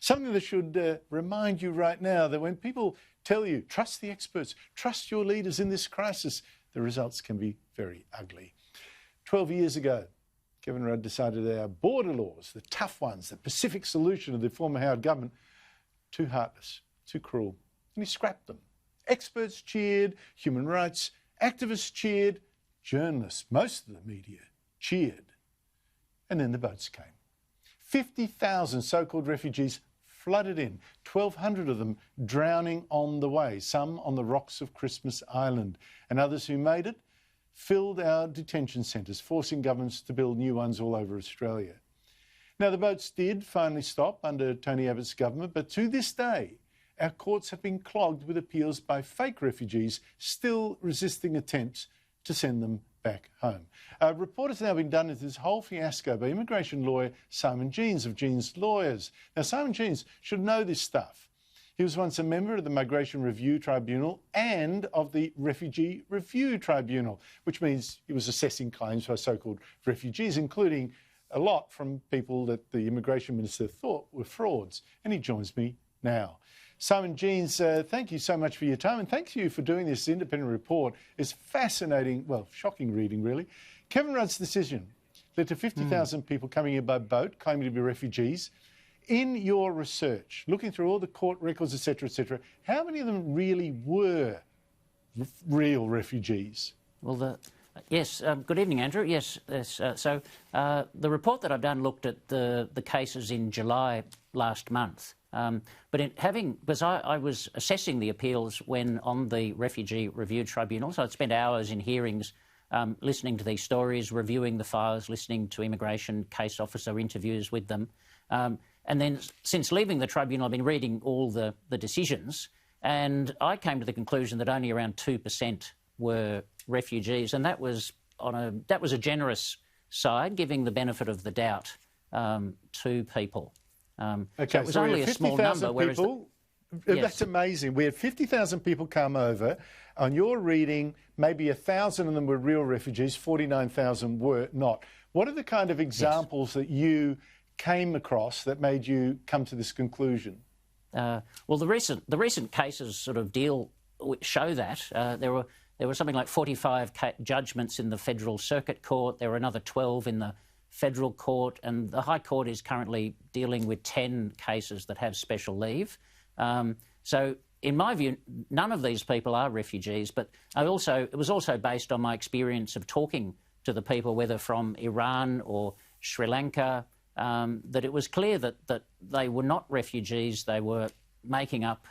Something that should remind you right now that when people tell you, trust the experts, trust your leaders in this crisis, the results can be very ugly. 12 years ago, Kevin Rudd decided that our border laws, the tough ones, the Pacific solution of the former Howard government, too heartless, too cruel, and he scrapped them. Experts cheered, human rights activists cheered, journalists, most of the media, cheered. And then the boats came. 50,000 so-called refugees flooded in, 1,200 of them drowning on the way, some on the rocks of Christmas Island, and others who made it filled our detention centres, forcing governments to build new ones all over Australia. Now, the boats did finally stop under Tony Abbott's government, but to this day, our courts have been clogged with appeals by fake refugees still resisting attempts to send them back home. A report has now been done into this whole fiasco by immigration lawyer Simon Jeans of Jeans Lawyers. Now, Simon Jeans should know this stuff. He was once a member of the Migration Review Tribunal and of the Refugee Review Tribunal, which means he was assessing claims by so-called refugees, including a lot from people that the Immigration Minister thought were frauds. And he joins me now. Simon Jeans, thank you so much for your time, and thank you for doing this independent report. It's fascinating, well, shocking reading, really. Kevin Rudd's decision led to 50,000 people coming in by boat, claiming to be refugees. In your research, looking through all the court records, etc., how many of them really were real refugees? Well, yes. Good evening, Andrew. Yes. So the report that I've done looked at the cases in July last month. Because I was assessing the appeals when on the Refugee Review Tribunal, so I'd spent hours in hearings listening to these stories, reviewing the files, listening to immigration case officer interviews with them. And then since leaving the tribunal, I've been reading all the decisions, and I came to the conclusion that only around 2% were refugees, and that was a generous side, giving the benefit of the doubt to people. Okay, so it was only a small number. People, yes. That's amazing. We had 50,000 people come over. On your reading, maybe 1,000 of them were real refugees, 49,000 were not. What are the kind of examples that you came across that made you come to this conclusion? Well, the recent cases sort of show that. There were something like 45 judgments in the Federal Circuit Court. There were another 12 in the Federal Court, and the High Court is currently dealing with 10 cases that have special leave. So, in my view, none of these people are refugees, but it was also based on my experience of talking to the people, whether from Iran or Sri Lanka, that it was clear that they were not refugees. They were making up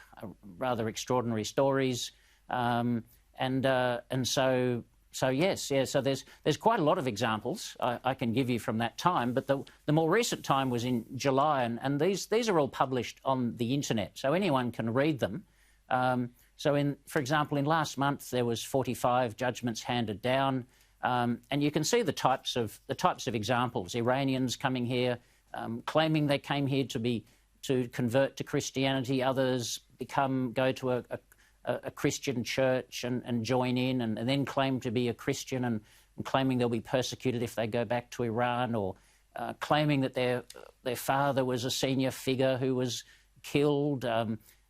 rather extraordinary stories, So yes. So there's quite a lot of examples I can give you from that time, but the more recent time was in July, and these are all published on the internet, so anyone can read them. For example, in last month there was 45 judgments handed down, and you can see the types of examples. Iranians coming here, claiming they came here to convert to Christianity. Others go to a Christian church and join in, and then claim to be a Christian and claiming they'll be persecuted if they go back to Iran, or claiming that their father was a senior figure who was killed.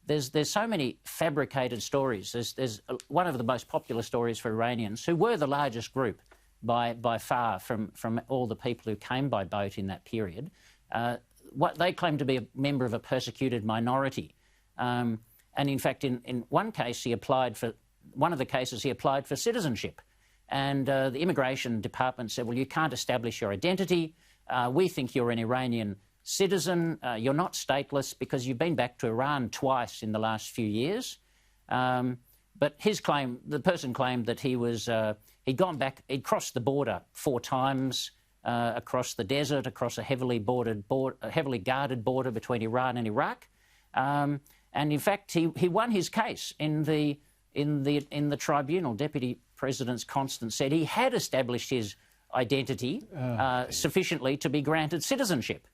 There's so many fabricated stories. There's one of the most popular stories for Iranians, who were the largest group by far from all the people who came by boat in that period. What they claim to be a member of a persecuted minority. And in fact, in one case, he applied for citizenship. And the Immigration Department said, well, you can't establish your identity. We think you're an Iranian citizen. You're not stateless because you've been back to Iran twice in the last few years. But the person claimed that he'd gone back, he'd crossed the border 4 times, across the desert, across a heavily guarded border between Iran and Iraq. And in fact, he won his case in the tribunal. Deputy President Constance said he had established his identity sufficiently to be granted citizenship.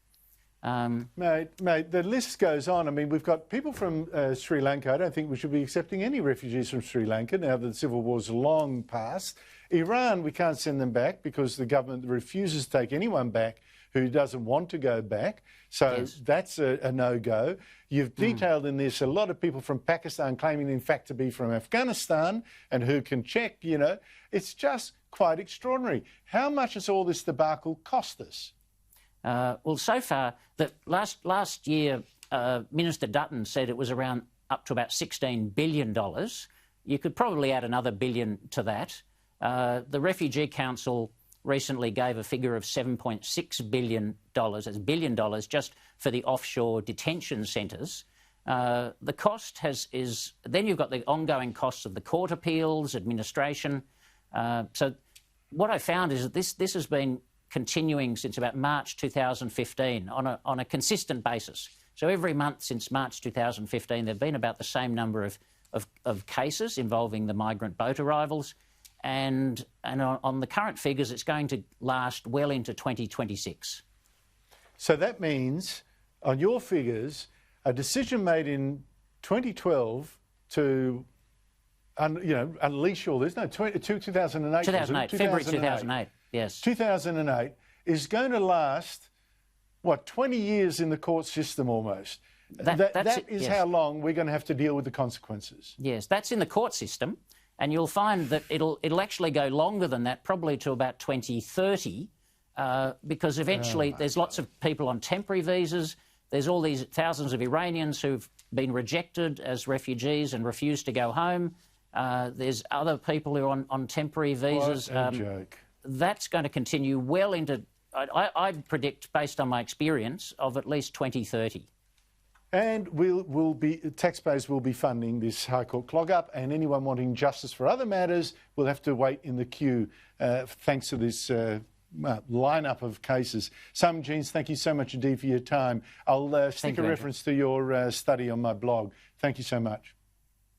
Mate, the list goes on. I mean, we've got people from Sri Lanka. I don't think we should be accepting any refugees from Sri Lanka now that the civil war's long past. Iran, we can't send them back because the government refuses to take anyone back who doesn't want to go back. So Yes. that's a no-go. You've detailed in this a lot of people from Pakistan claiming, in fact, to be from Afghanistan and who can check, you know. It's just quite extraordinary. How much has all this debacle cost us? Well, so far, last year, Minister Dutton said it was around up to about $16 billion. You could probably add another billion to that. The Refugee Council recently gave a figure of $7.6 billion, that's $1 billion, just for the offshore detention centres. The cost is then you've got the ongoing costs of the court appeals, administration. So what I found is that this has been continuing since about March 2015 on a consistent basis. So every month since March 2015, there have been about the same number of cases involving the migrant boat arrivals. And on the current figures, it's going to last well into 2026. So that means, on your figures, a decision made in 2012 to unleash all this, 2008. 2008, February 2008, yes. 2008 is going to last, 20 years in the court system almost. That is yes. how long we're going to have to deal with the consequences. Yes, that's in the court system. And you'll find that it'll actually go longer than that, probably to about 2030, because eventually there's lots of people on temporary visas. There's all these thousands of Iranians who've been rejected as refugees and refused to go home. There's other people who are on temporary visas. What a joke. That's going to continue well into, I'd predict, based on my experience, of at least 2030. And taxpayers will be funding this High Court clog-up, and anyone wanting justice for other matters will have to wait in the queue thanks to this lineup of cases. Simon Jeans, thank you so much indeed for your time. I'll stick a reference to your study on my blog. Thank you so much.